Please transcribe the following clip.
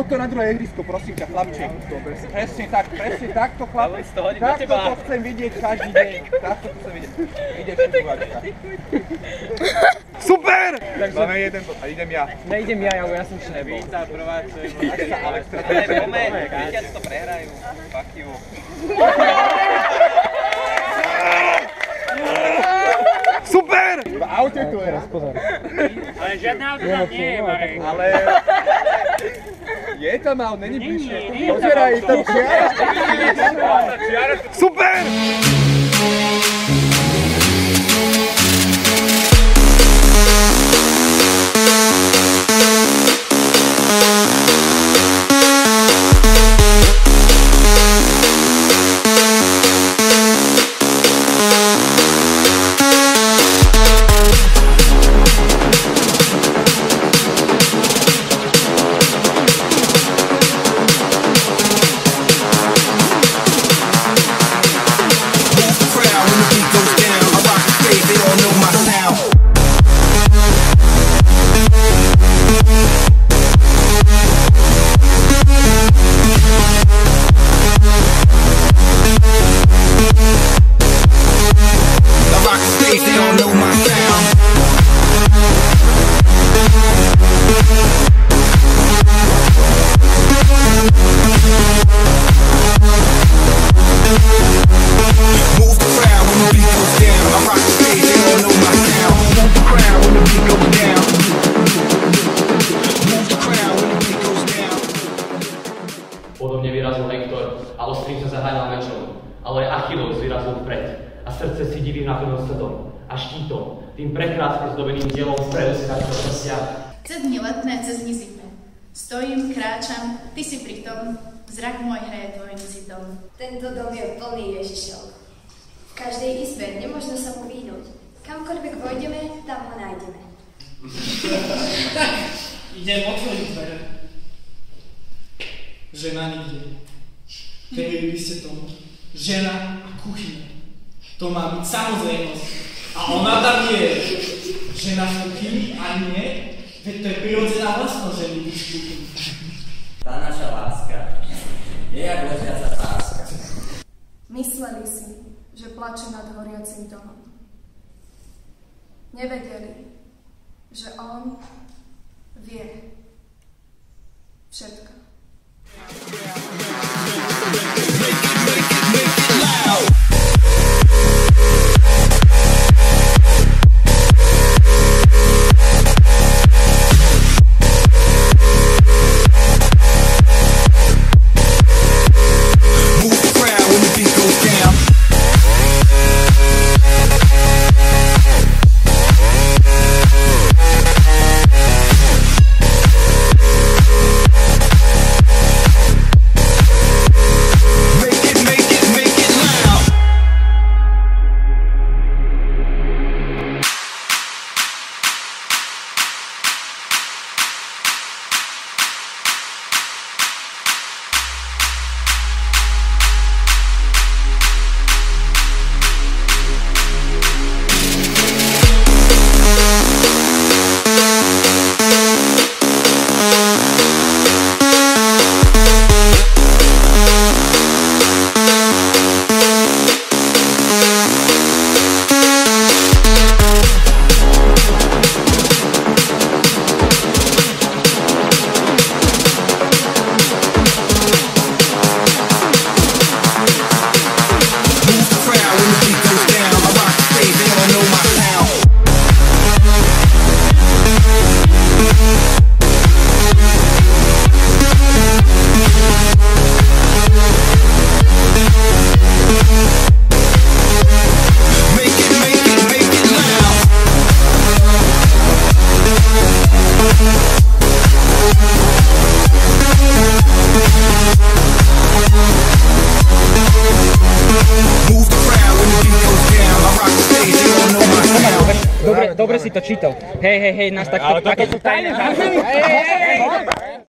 Auto na druhé ihrisko, prosím ťa, chlapček. Presne takto, chlapec. Takto to chcem vidieť každý deň. Takto to chcem vidieť. Ideš tu, Vačka. Super! Máme jeden bod a idem ja. Nejdem ja som ešte nebol. Víta, prváčujem. Ale Víťaz to prehrajú. Fuck you. Super! V aute tu je. Ale žiadne auto tam nie je, Marek. Ale... Je tam aut, není bližšie. Pozeraj, tam čiara. Super! Podobne vyrazil Hektor a Ostrým sa zahájal mečom, ale Achilles vyrazil vpred a srdce si divým naplnil srdom a štítom, tým prekrásne zdobeným dielom vpredu si začal prsia. Cez dni letné, cez dni zimné. Stojím, kráčam, ty si pri tom, zrak môj hraje tvojim citom. Tento dom je plný Ježišov. V každej izbe nemožno sa mu vyhnúť. Kamkoľvek vojdeme, tam ho nájdeme. Tak, idem otvoriť dvere. Žena nikde. Verili by ste tomu. Žena a kuchyňa. To má byť samozrejmosť. A ona tam je. Žena v kuchyni a nie. Veď to je prirodzená vlastnosť ženy byť v kuchyni. Tá naša láska je jak ležiaca páska. Mysleli si, že plače nad horiacim domom. Nevedeli, že on vie všetko. Dobre si to čítal. Hej, nás takto... Ale toto sú tajné záznamy.